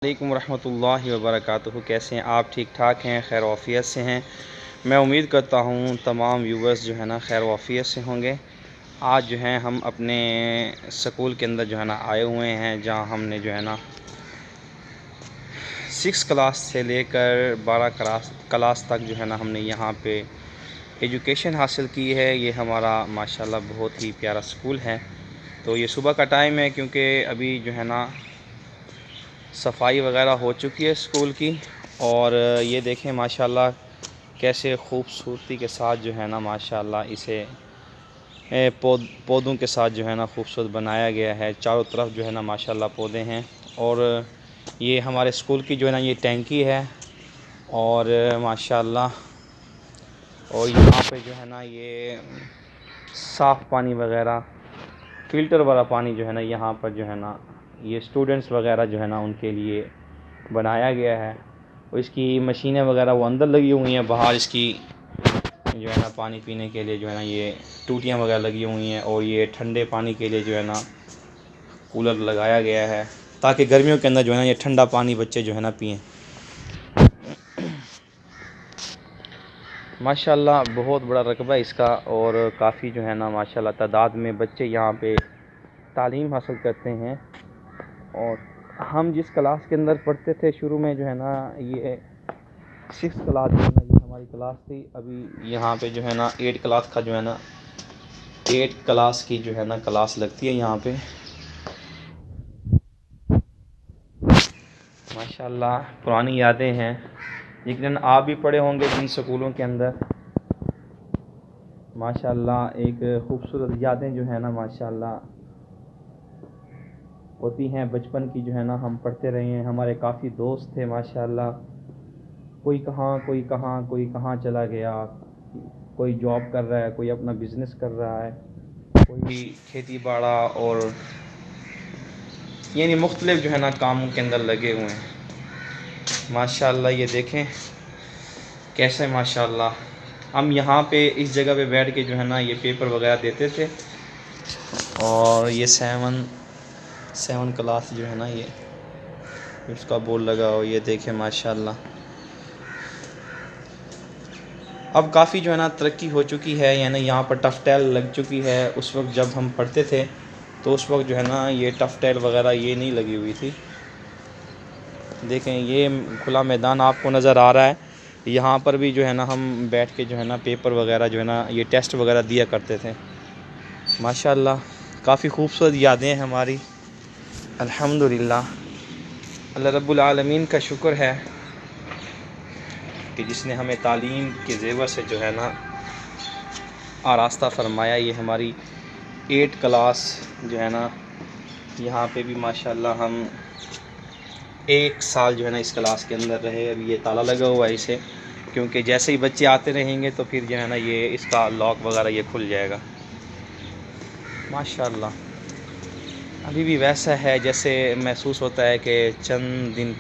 علیکم ورحمۃ اللہ وبرکاتہ۔ کیسے ہیں آپ؟ ٹھیک ٹھاک ہیں؟ خیر و عافیت سے ہیں؟ میں امید کرتا ہوں تمام ویورز جو ہے نا خیر و عافیت سے ہوں گے۔ آج جو ہے ہم اپنے سکول کے اندر جو ہے نا آئے ہوئے ہیں، جہاں ہم نے جو ہے نا 6 کلاس سے لے کر 12 کلاس تک جو ہے نا ہم نے یہاں پہ ایجوکیشن حاصل کی ہے۔ یہ ہمارا ماشاءاللہ بہت ہی پیارا سکول ہے۔ تو یہ صبح کا ٹائم ہے، کیونکہ ابھی جو ہے نا صفائی وغیرہ ہو چکی ہے اسکول کی، اور یہ دیکھیں ماشاءاللہ کیسے خوبصورتی کے ساتھ جو ہے نا ماشاءاللہ اسے پودوں کے ساتھ جو ہے نا خوبصورت بنایا گیا ہے۔ چاروں طرف جو ہے نا ماشاءاللہ پودے ہیں، اور یہ ہمارے اسکول کی جو ہے نا یہ ٹینکی ہے، اور ماشاءاللہ اور یہاں پہ جو ہے نا یہ صاف پانی وغیرہ فلٹر والا پانی جو ہے نا یہاں پر جو ہے نا یہ اسٹوڈنٹس وغیرہ جو ہے نا ان کے لیے بنایا گیا ہے۔ اور اس کی مشینیں وغیرہ وہ اندر لگی ہوئی ہیں، باہر اس کی جو ہے نا پانی پینے کے لیے جو ہے نا یہ ٹوٹیاں وغیرہ لگی ہوئی ہیں، اور یہ ٹھنڈے پانی کے لیے جو ہے نا کولر لگایا گیا ہے، تاکہ گرمیوں کے اندر جو ہے نا یہ ٹھنڈا پانی بچے جو ہے نا پئیں۔ ماشاءاللہ بہت بڑا رقبہ ہے اس کا، اور کافی جو ہے نا ماشاءاللہ تعداد میں بچے یہاں پہ تعلیم حاصل کرتے ہیں۔ اور ہم جس کلاس کے اندر پڑھتے تھے شروع میں جو ہے نا یہ 6 کلاس جو ہے نا یہ ہماری کلاس تھی۔ ابھی یہاں پہ جو ہے نا 8 کلاس کا جو ہے نا 8 کلاس کی جو ہے نا کلاس لگتی ہے یہاں پہ۔ ماشاءاللہ پرانی یادیں ہیں، لیکن آپ بھی پڑھے ہوں گے جن سکولوں کے اندر۔ ماشاءاللہ ایک خوبصورت یادیں جو ہے نا ماشاءاللہ ہوتی ہیں بچپن کی، جو ہے نا ہم پڑھتے رہے ہیں۔ ہمارے کافی دوست تھے ماشاءاللہ، کوئی کہاں کوئی کہاں چلا گیا، کوئی جاب کر رہا ہے، کوئی اپنا بزنس کر رہا ہے، کوئی کھیتی باڑا، اور یعنی مختلف جو ہے نا کاموں کے اندر لگے ہوئے ہیں۔ ماشاءاللہ یہ دیکھیں کیسے ماشاءاللہ ہم یہاں پہ اس جگہ پہ بیٹھ کے جو ہے نا یہ پیپر وغیرہ دیتے تھے، اور یہ 7 کلاس جو ہے نا یہ اس کا بورڈ لگا ہو، یہ دیکھیں ماشاءاللہ اب کافی جو ہے نا ترقی ہو چکی ہے، یعنی یہاں پر ٹف ٹیل لگ چکی ہے۔ اس وقت جب ہم پڑھتے تھے تو اس وقت جو ہے نا یہ ٹف ٹیل وغیرہ یہ نہیں لگی ہوئی تھی۔ دیکھیں یہ کھلا میدان آپ کو نظر آ رہا ہے، یہاں پر بھی جو ہے نا ہم بیٹھ کے جو ہے نا پیپر وغیرہ جو ہے نا یہ ٹیسٹ وغیرہ دیا کرتے تھے۔ ماشاءاللہ کافی خوبصورت یادیں ہیں ہماری۔ الحمدللہ اللہ رب العالمین کا شکر ہے کہ جس نے ہمیں تعلیم کے زیور سے جو ہے نا آراستہ فرمایا۔ یہ ہماری 8 کلاس جو ہے نا یہاں پہ بھی ماشاءاللہ ہم 1 سال جو ہے نا اس کلاس کے اندر رہے۔ ابھی یہ تالا لگا ہوا ہے اسے، کیونکہ جیسے ہی بچے آتے رہیں گے تو پھر جو ہے نا یہ اس کا لاک وغیرہ یہ کھل جائے گا۔ ماشاءاللہ ابھی بھی ویسا ہے جیسے محسوس ہوتا ہے کہ چند دن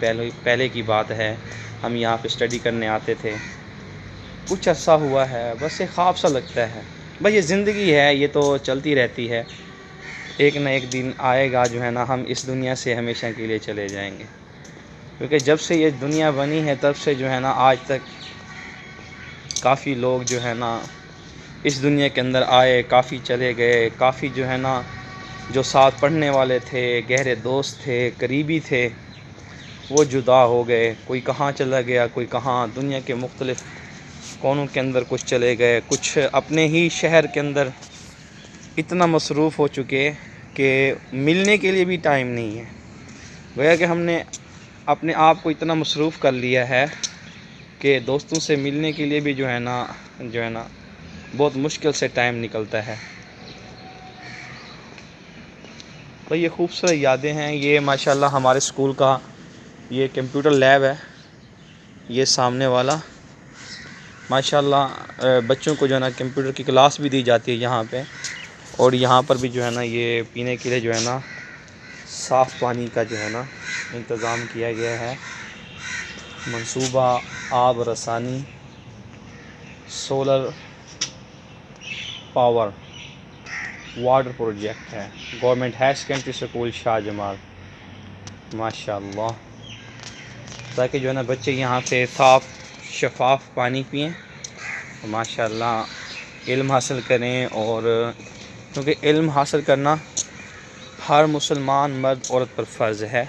پہلے کی بات ہے، ہم یہاں پہ اسٹڈی کرنے آتے تھے۔ کچھ عرصہ ہوا ہے، بس ایک خواب سا لگتا ہے۔ بس یہ زندگی ہے، یہ تو چلتی رہتی ہے، ایک نہ ایک دن آئے گا جو ہے نا ہم اس دنیا سے ہمیشہ کے لیے چلے جائیں گے۔ کیونکہ جب سے یہ دنیا بنی ہے تب سے جو ہے نا آج تک کافی لوگ جو ہے نا اس دنیا کے اندر آئے، کافی چلے گئے، کافی جو ہے نا جو ساتھ پڑھنے والے تھے، گہرے دوست تھے، قریبی تھے، وہ جدا ہو گئے۔ کوئی کہاں چلا گیا، کوئی کہاں، دنیا کے مختلف کونوں کے اندر کچھ چلے گئے، کچھ اپنے ہی شہر کے اندر اتنا مصروف ہو چکے کہ ملنے کے لیے بھی ٹائم نہیں ہے۔ گویا کہ ہم نے اپنے آپ کو اتنا مصروف کر لیا ہے کہ دوستوں سے ملنے کے لیے بھی جو ہے نا بہت مشکل سے ٹائم نکلتا ہے۔ تو یہ خوبصورت یادیں ہیں۔ یہ ماشاءاللہ ہمارے اسکول کا یہ کمپیوٹر لیب ہے، یہ سامنے والا۔ ماشاءاللہ بچوں کو جو ہے نا کمپیوٹر کی کلاس بھی دی جاتی ہے یہاں پہ، اور یہاں پر بھی جو ہے نا یہ پینے کے لیے جو ہے نا صاف پانی کا جو ہے نا انتظام کیا گیا ہے۔ منصوبہ آب رسانی سولر پاور واٹر پروجیکٹ ہے، گورنمنٹ ہائر سیکنڈری اسکول شاہ جمال۔ ماشاءاللہ تاکہ جو ہے نا بچے یہاں سے صاف شفاف پانی پئیں، ماشاء اللہ علم حاصل کریں۔ اور کیونکہ علم حاصل کرنا ہر مسلمان مرد عورت پر فرض ہے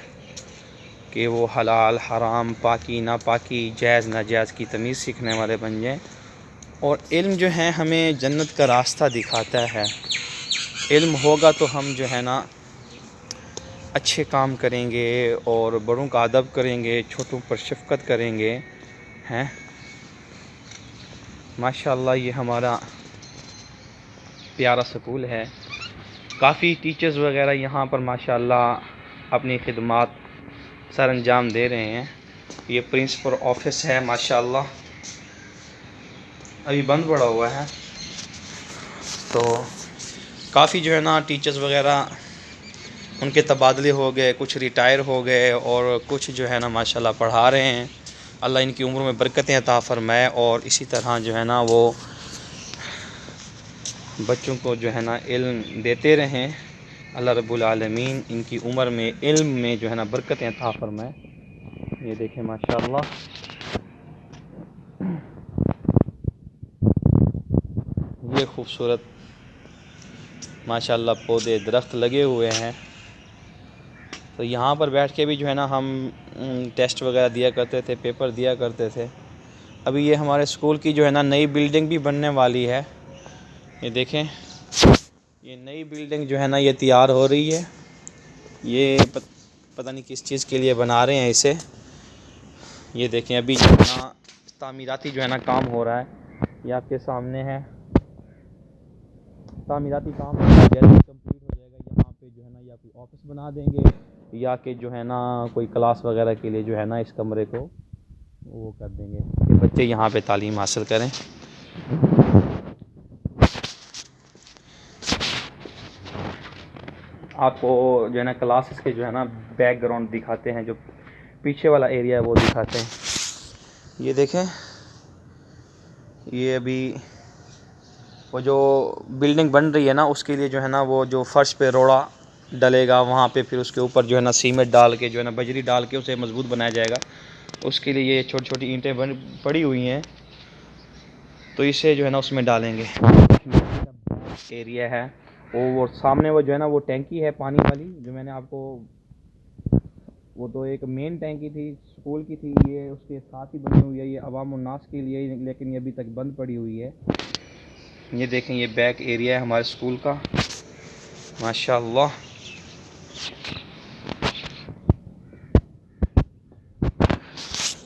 کہ وہ حلال حرام، پاکی ناپاکی، جائز ناجائز کی تمیز سیکھنے والے بن جائیں۔ اور علم جو ہے ہمیں جنت کا راستہ دکھاتا ہے۔ علم ہوگا تو ہم جو ہے نا اچھے کام کریں گے اور بڑوں کا ادب کریں گے، چھوٹوں پر شفقت کریں گے، ہیں۔ ماشاءاللہ یہ ہمارا پیارا سکول ہے۔ کافی ٹیچرز وغیرہ یہاں پر ماشاءاللہ اپنی خدمات سر انجام دے رہے ہیں۔ یہ پرنسپل آفس ہے ماشاءاللہ، ابھی بند پڑا ہوا ہے، تو کافی جو ہے نا ٹیچرز وغیرہ ان کے تبادلے ہو گئے، کچھ ریٹائر ہو گئے اور کچھ جو ہے نا ماشاءاللہ پڑھا رہے ہیں۔ اللہ ان کی عمر میں برکتیں عطا فرمائے اور اسی طرح جو ہے نا وہ بچوں کو جو ہے نا علم دیتے رہیں۔ اللہ رب العالمین ان کی عمر میں علم میں جو ہے نا برکتیں عطا فرمائے۔ یہ دیکھیں ماشاءاللہ یہ خوبصورت ماشاءاللہ پودے درخت لگے ہوئے ہیں، تو یہاں پر بیٹھ کے بھی جو ہے نا ہم ٹیسٹ وغیرہ دیا کرتے تھے، پیپر دیا کرتے تھے۔ ابھی یہ ہمارے اسکول کی جو ہے نا نئی بلڈنگ بھی بننے والی ہے۔ یہ دیکھیں یہ نئی بلڈنگ جو ہے نا یہ تیار ہو رہی ہے۔ یہ پتہ نہیں کس چیز کے لیے بنا رہے ہیں اسے۔ یہ دیکھیں ابھی جو ہے نا تعمیراتی جو ہے نا کام ہو رہا ہے، یہ آپ کے سامنے ہے۔ تعمیراتی کام جلدی کمپلیٹ ہو جائے گا۔ یہاں پہ جو ہے نا یا کوئی آفس بنا دیں گے یا کہ جو ہے نا کوئی کلاس وغیرہ کے لیے جو ہے نا اس کمرے کو وہ کر دیں گے کہ بچے یہاں پہ تعلیم حاصل کریں۔ آپ کو جو ہے نا کلاسز کے جو ہے نا بیک گراؤنڈ دکھاتے ہیں، جو پیچھے والا ایریا ہے وہ دکھاتے ہیں۔ یہ دیکھیں یہ ابھی وہ جو بلڈنگ بن رہی ہے نا اس کے لیے جو ہے نا وہ جو فرش پہ روڑا ڈلے گا، وہاں پہ پھر اس کے اوپر جو ہے نا سیمنٹ ڈال کے جو ہے نا بجری ڈال کے اسے مضبوط بنایا جائے گا۔ اس کے لیے یہ چھوٹی چھوٹی اینٹیں پڑی ہوئی ہیں، تو اسے جو ہے نا اس میں ڈالیں گے۔ ایریا ہے وہ سامنے وہ جو ہے نا وہ ٹینکی ہے پانی والی، جو میں نے آپ کو وہ تو ایک مین ٹینکی تھی اسکول کی تھی، یہ اس کے ساتھ ہی بنی ہوئی ہے، یہ عوام الناس کے لیے، لیکن یہ ابھی تک بند پڑی ہوئی ہے۔ یہ دیکھیں یہ بیک ایریا ہے ہمارے اسکول کا ماشاءاللہ۔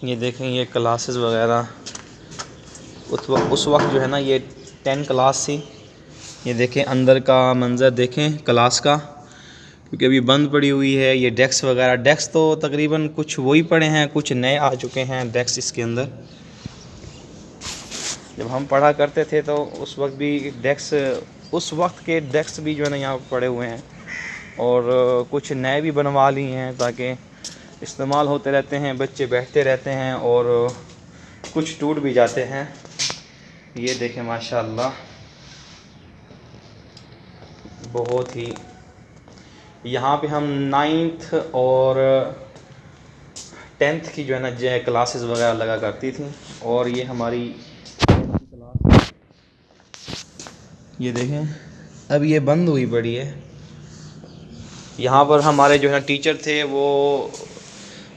یہ دیکھیں یہ کلاسز وغیرہ اس وقت جو ہے نا یہ 10 کلاس تھی۔ یہ دیکھیں اندر کا منظر دیکھیں کلاس کا، کیونکہ ابھی بند پڑی ہوئی ہے۔ یہ ڈیسک وغیرہ، ڈیسک تو تقریباً کچھ وہی پڑے ہیں، کچھ نئے آ چکے ہیں ڈیسک اس کے اندر۔ جب ہم پڑھا کرتے تھے تو اس وقت بھی اس وقت کے ڈیسک بھی جو ہے نا یہاں پڑے ہوئے ہیں، اور کچھ نئے بھی بنوا لی ہیں تاکہ استعمال ہوتے رہتے ہیں، بچے بیٹھتے رہتے ہیں اور کچھ ٹوٹ بھی جاتے ہیں۔ یہ دیکھیں ماشاءاللہ بہت ہی، یہاں پہ ہم 9th اور 10th کی جو ہے نا کلاسز وغیرہ لگا کرتی تھیں، اور یہ ہماری کلاس یہ دیکھیں اب یہ بند ہوئی پڑی ہے۔ یہاں پر ہمارے جو ہے نا ٹیچر تھے وہ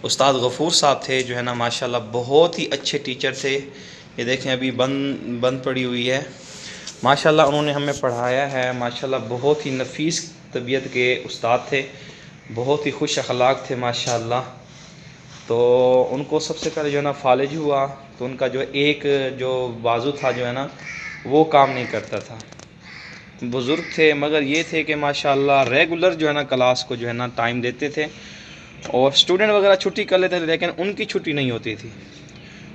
استاد غفور صاحب تھے، جو ہے نا ماشاءاللہ بہت ہی اچھے ٹیچر تھے۔ یہ دیکھیں ابھی بند پڑی ہوئی ہے۔ ماشاءاللہ انہوں نے ہمیں پڑھایا ہے، ماشاءاللہ بہت ہی نفیس طبیعت کے استاد تھے، بہت ہی خوش اخلاق تھے ماشاءاللہ۔ تو ان کو سب سے پہلے جو ہے نا فالج ہوا تو ان کا جو ایک جو بازو تھا جو ہے نا وہ کام نہیں کرتا تھا۔ بزرگ تھے مگر یہ تھے کہ ماشاءاللہ ریگولر جو ہے نا کلاس کو جو ہے نا ٹائم دیتے تھے، اور اسٹوڈنٹ وغیرہ چھٹی کر لیتے تھے لیکن ان کی چھٹی نہیں ہوتی تھی۔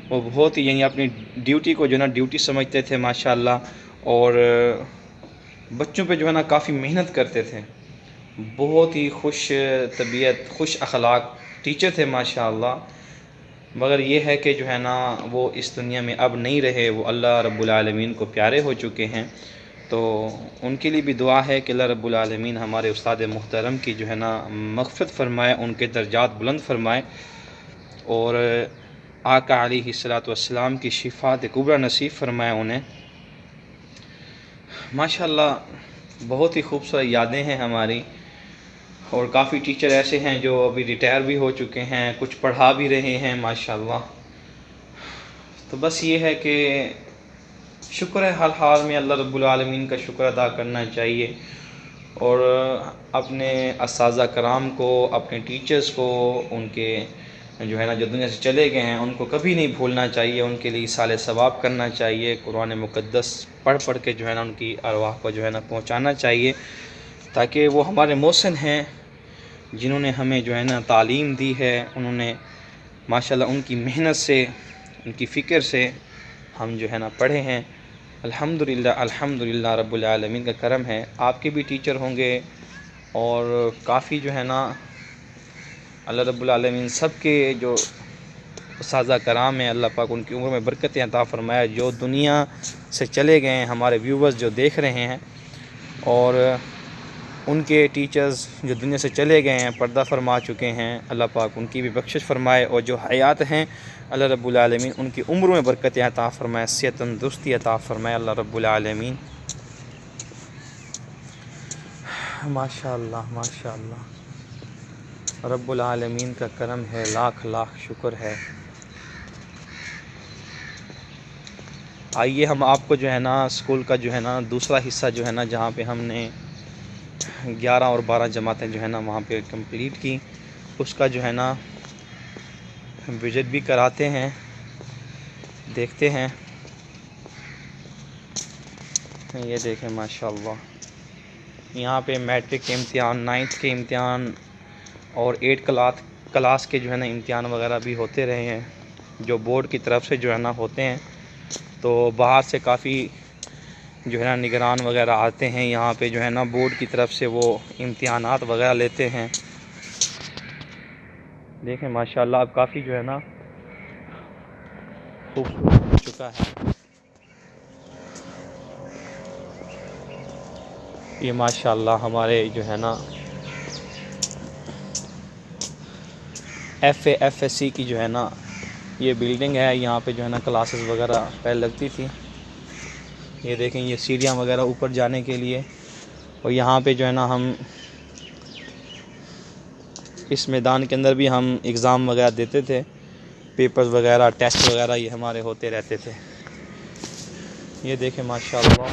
وہ بہت ہی یعنی اپنی ڈیوٹی کو جو ہے نا ڈیوٹی سمجھتے تھے ماشاءاللہ، اور بچوں پہ جو ہے نا کافی محنت کرتے تھے۔ بہت ہی خوش طبیعت، خوش اخلاق ٹیچر تھے ماشاءاللہ، مگر یہ ہے کہ جو ہے نا وہ اس دنیا میں اب نہیں رہے، وہ اللہ رب العالمین کو پیارے ہو چکے ہیں۔ تو ان کے لیے بھی دعا ہے کہ اللہ رب العالمین ہمارے استاد محترم کی جو ہے نا مغفرت فرمائے، ان کے درجات بلند فرمائے۔ اور آقا علیہ الصلوۃ والسلام کی شفاعت کبریٰ نصیب فرمائے انہیں۔ ماشاءاللہ بہت ہی خوبصورت یادیں ہیں ہماری، اور کافی ٹیچر ایسے ہیں جو ابھی ریٹائر بھی ہو چکے ہیں، کچھ پڑھا بھی رہے ہیں ماشاءاللہ۔ تو بس یہ ہے کہ شکر ہے ہر حال میں اللہ رب العالمین کا شکر ادا کرنا چاہیے، اور اپنے اساتذہ کرام کو، اپنے ٹیچرز کو، ان کے جو ہے نا جو دنیا سے چلے گئے ہیں ان کو کبھی نہیں بھولنا چاہیے، ان کے لیے ایصال ثواب کرنا چاہیے، قرآن مقدس پڑھ کے جو ہے نا ان کی ارواح کو جو ہے نا پہنچانا چاہیے، تاکہ وہ ہمارے محسن ہیں جنہوں نے ہمیں جو ہے نا تعلیم دی ہے، انہوں نے ماشاءاللہ ان کی محنت سے، ان کی فکر سے ہم جو ہے نا پڑھے ہیں۔ الحمدللہ رب العالمین کا کرم ہے۔ آپ کے بھی ٹیچر ہوں گے، اور کافی جو ہے نا اللہ رب العالمین سب کے جو اساتذہ کرام ہیں، اللہ پاک ان کی عمر میں برکتیں عطا فرمائے، جو دنیا سے چلے گئے ہیں، ہمارے ویورز جو دیکھ رہے ہیں، اور ان کے ٹیچرز جو دنیا سے چلے گئے ہیں، پردہ فرما چکے ہیں، اللہ پاک ان کی بھی بخشش فرمائے، اور جو حیات ہیں اللہ رب العالمین ان کی عمروں میں برکتیں عطا فرمائے، صحت تندرستی عطا فرمائے اللہ رب العالمین۔ ماشاءاللہ ماشاءاللہ رب العالمین کا کرم ہے، لاکھ لاکھ شکر ہے۔ آئیے ہم آپ کو جو ہے نا اسکول کا جو ہے نا دوسرا حصہ جو ہے نا، جہاں پہ ہم نے 11 اور 12 جماعتیں جو ہے نا وہاں پہ کمپلیٹ کی، اس کا جو ہے نا وزٹ بھی کراتے ہیں، دیکھتے ہیں۔ یہ دیکھیں ماشاءاللہ، یہاں پہ میٹرک کے امتحان، 9th کے امتحان، اور 8 کلاس کے جو ہے نا امتحان وغیرہ بھی ہوتے رہے ہیں، جو بورڈ کی طرف سے جو ہے نا ہوتے ہیں۔ تو باہر سے کافی جو ہے نا نگران وغیرہ آتے ہیں یہاں پہ جو ہے نا بورڈ کی طرف سے، وہ امتحانات وغیرہ لیتے ہیں۔ دیکھیں ماشاءاللہ اب کافی جو ہے نا خوبصورت ہو چکا ہے یہ ماشاءاللہ۔ ہمارے جو ہے نا ایف ایس سی کی جو ہے نا یہ بلڈنگ ہے، یہاں پہ جو ہے نا کلاسز وغیرہ پہلے لگتی تھی۔ یہ دیکھیں یہ سیڑھیاں وغیرہ اوپر جانے کے لیے، اور یہاں پہ جو ہے نا ہم اس میدان کے اندر بھی ہم اگزام وغیرہ دیتے تھے، پیپرز وغیرہ، ٹیسٹ وغیرہ یہ ہمارے ہوتے رہتے تھے۔ یہ دیکھیں ماشاءاللہ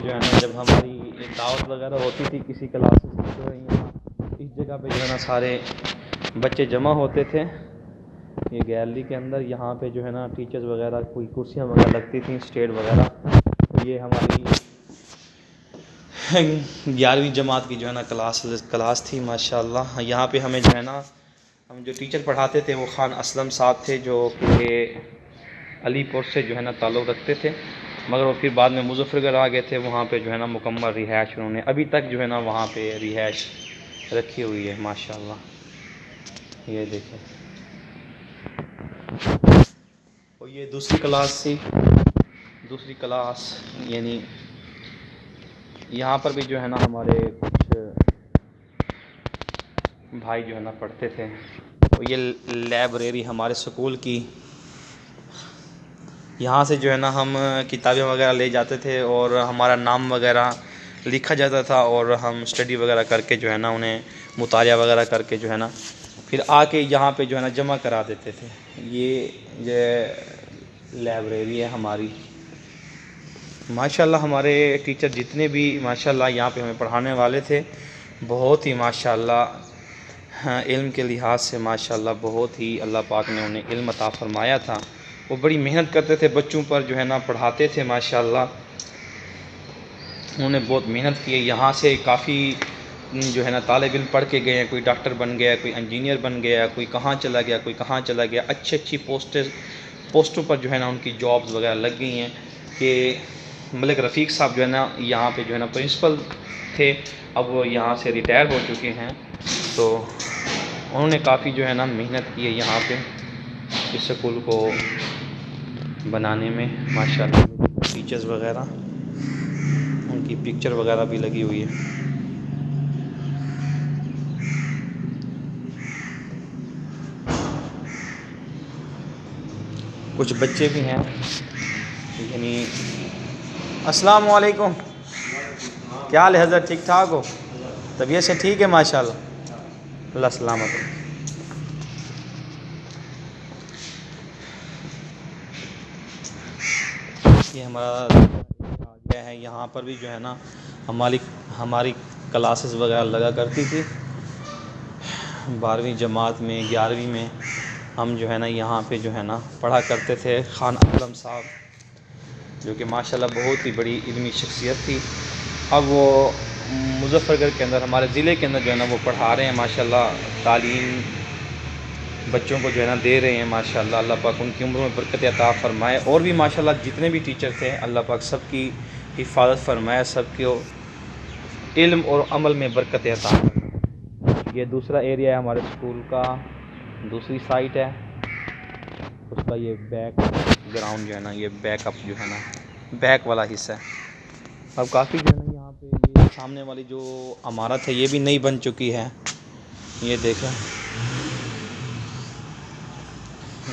جو ہے نا جب ہماری دعوت وغیرہ ہوتی تھی کسی کلاسز کی، تو یہاں اس جگہ پہ جو ہے نا سارے بچے جمع ہوتے تھے، یہ گیلری کے اندر۔ یہاں پہ جو ہے نا ٹیچرز وغیرہ کوئی کرسیاں وغیرہ لگتی تھیں، اسٹیج وغیرہ۔ یہ ہماری 11ویں جماعت کی جو ہے نا کلاس تھی ماشاءاللہ۔ یہاں پہ ہمیں جو ہے نا ہم جو ٹیچر پڑھاتے تھے وہ خان اسلم صاحب تھے، جو کہ علی پور سے جو ہے نا تعلق رکھتے تھے، مگر وہ پھر بعد میں مظفر گڑھ آ گئے تھے، وہاں پہ جو ہے نا مکمل رہائش انہوں نے ابھی تک جو ہے نا وہاں پہ رہائش رکھی ہوئی ہے ماشاءاللہ۔ یہ دیکھیں، اور یہ دوسری کلاس تھی، دوسری کلاس یعنی یہاں پر بھی جو ہے نا ہمارے کچھ بھائی جو ہے نا پڑھتے تھے۔ اور یہ لائبریری ہمارے سکول کی، یہاں سے جو ہے نا ہم کتابیں وغیرہ لے جاتے تھے، اور ہمارا نام وغیرہ لکھا جاتا تھا، اور ہم اسٹڈی وغیرہ کر کے جو ہے نا انہیں مطالعہ وغیرہ کر کے جو ہے نا پھر آ کے یہاں پہ جو ہے نا جمع کرا دیتے تھے۔ یہ لائبریری ہے ہماری ماشاءاللہ۔ ہمارے ٹیچر جتنے بھی ماشاءاللہ یہاں پہ ہمیں پڑھانے والے تھے، بہت ہی ماشاءاللہ علم کے لحاظ سے ماشاءاللہ بہت ہی اللہ پاک نے انہیں علم عطا فرمایا تھا۔ وہ بڑی محنت کرتے تھے بچوں پر، جو ہے نا پڑھاتے تھے ماشاءاللہ۔ انہوں نے بہت محنت کی ہے، یہاں سے کافی جو ہے نا طالب علم پڑھ کے گئے ہیں، کوئی ڈاکٹر بن گیا، کوئی انجینئر بن گیا، کوئی کہاں چلا گیا، کوئی کہاں چلا گیا، اچھی پوسٹوں پر جو ہے نا ان کی جابز وغیرہ لگ گئی ہیں۔ کہ ملک رفیق صاحب جو ہے نا یہاں پہ جو ہے نا پرنسپل تھے، اب وہ یہاں سے ریٹائر ہو چکے ہیں، تو انہوں نے کافی جو ہے نا محنت کی ہے یہاں پہ اس سکول کو بنانے میں ماشاءاللہ۔ ٹیچرز وغیرہ ان کی پکچر وغیرہ بھی لگی ہوئی ہے۔ کچھ بچے بھی ہیں یعنی السلام علیکم، کیا حال ہے حضرت؟ ٹھیک ٹھاک ہو؟ طبیعت سے ٹھیک ہے ماشاءاللہ، اللہ سلامت ہو۔ یہ ہمارا آ گیا ہے، یہاں پر بھی جو ہے نا ہماری کلاسز وغیرہ لگا کرتی تھی 12ویں جماعت میں 11ویں میں ہم جو ہے نا یہاں پہ جو ہے نا پڑھا کرتے تھے۔ خان اسلم صاحب جو کہ ماشاءاللہ بہت ہی بڑی علمی شخصیت تھی، اب وہ مظفر گڑھ کے اندر ہمارے ضلع کے اندر جو ہے نا وہ پڑھا رہے ہیں ماشاءاللہ، تعلیم بچوں کو جو ہے نا دے رہے ہیں ماشاءاللہ۔ اللہ پاک ان کی عمروں میں برکت عطا فرمائے، اور بھی ماشاءاللہ جتنے بھی ٹیچر تھے اللہ پاک سب کی حفاظت فرمائے، سب کو علم اور عمل میں برکت عطا فرمائے۔ یہ دوسرا ایریا ہے ہمارے اسکول کا، دوسری سائٹ ہے اس کا، یہ بیک گراؤنڈ جو ہے نا، یہ بیک اپ جو ہے نا بیک والا حصہ ہے۔ اب کافی جو ہے نا یہاں پہ یہ سامنے والی جو عمارت ہے یہ بھی نئی بن چکی ہے، یہ دیکھیں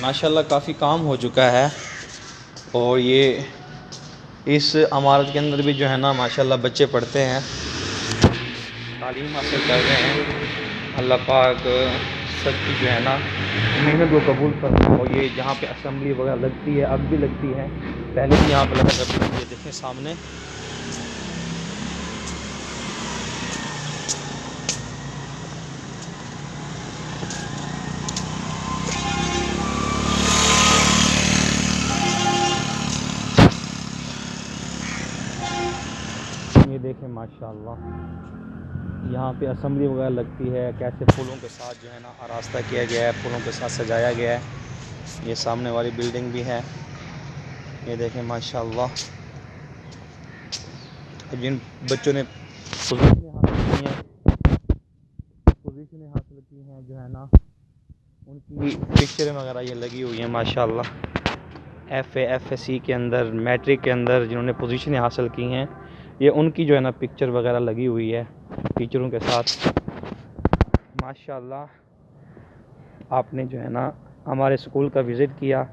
ماشاءاللہ کافی کام ہو چکا ہے، اور یہ اس عمارت کے اندر بھی جو ہے نا ماشاءاللہ بچے پڑھتے ہیں، تعلیم حاصل کر رہے ہیں۔ اللہ پاک سب کی جو ہے نا محنت کو قبول فرمائے۔ اور یہ جہاں پہ اسمبلی وغیرہ لگتی ہے، اب بھی لگتی ہے، پہلے بھی یہاں پہ لگا کرتی تھی، یہ دیکھیں سامنے یہ دیکھیں ماشاءاللہ یہاں پہ اسمبلی وغیرہ لگتی ہے، کیسے پھولوں کے ساتھ جو ہے نا آراستہ کیا گیا ہے، پھولوں کے ساتھ سجایا گیا ہے۔ یہ سامنے والی بلڈنگ بھی ہے، یہ دیکھیں ماشاءاللہ۔ جن بچوں نے پوزیشنیں حاصل کی ہیں جو ہے نا ان کی پکچریں وغیرہ یہ لگی ہوئی ہیں ماشاءاللہ۔ ایف ایس سی کے اندر، میٹرک کے اندر جنہوں نے پوزیشنیں حاصل کی ہیں، یہ ان کی جو ہے نا پکچر وغیرہ لگی ہوئی ہے ٹیچروں کے ساتھ ماشاءاللہ۔ آپ نے جو ہے نا ہمارے اسکول کا وزٹ کیا،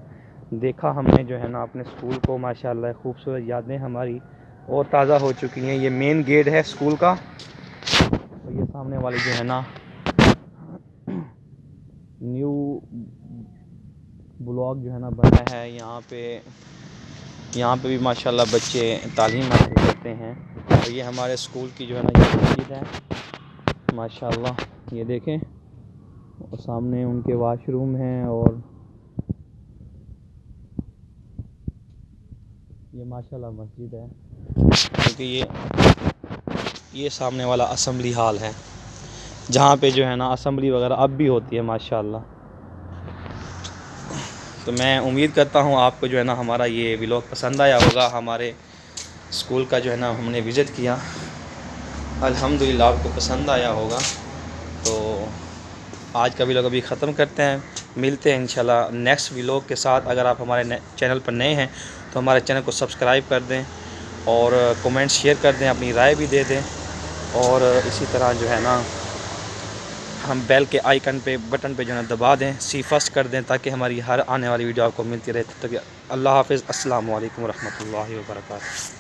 دیکھا ہم نے جو ہے نا اپنے اسکول کو ماشاءاللہ، خوبصورت یادیں ہماری اور تازہ ہو چکی ہیں۔ یہ مین گیٹ ہے اسکول کا، اور یہ سامنے والی جو ہے نا نیو بلاک جو ہے نا بنا ہے، یہاں پہ بھی ماشاءاللہ بچے تعلیم حاصل کرتے ہیں۔ اور یہ ہمارے اسکول کی جو ہے نا یہ مسجد ہے ماشاءاللہ، یہ دیکھیں، اور سامنے ان کے واش روم ہیں، اور یہ ماشاءاللہ مسجد ہے، کیونکہ یہ سامنے والا اسمبلی ہال ہے جہاں پہ جو ہے نا اسمبلی وغیرہ اب بھی ہوتی ہے ماشاءاللہ۔ تو میں امید کرتا ہوں آپ کو جو ہے نا ہمارا یہ ولاگ پسند آیا ہوگا، ہمارے اسکول کا جو ہے نا ہم نے وزٹ کیا، الحمدللہ آپ کو پسند آیا ہوگا۔ تو آج کا ولاگ ابھی ختم کرتے ہیں، ملتے ہیں انشاءاللہ نیکسٹ ولاگ کے ساتھ۔ اگر آپ ہمارے چینل پر نئے ہیں تو ہمارے چینل کو سبسکرائب کر دیں، اور کومنٹ شیئر کر دیں، اپنی رائے بھی دے دیں، اور اسی طرح جو ہے نا ہم بیل کے آئیکن پہ بٹن پہ جو ہے دبا دیں، سی فرسٹ کر دیں، تاکہ ہماری ہر آنے والی ویڈیو آپ کو ملتی رہے۔ تب تک اللہ حافظ، السلام علیکم ورحمۃ اللہ وبرکاتہ۔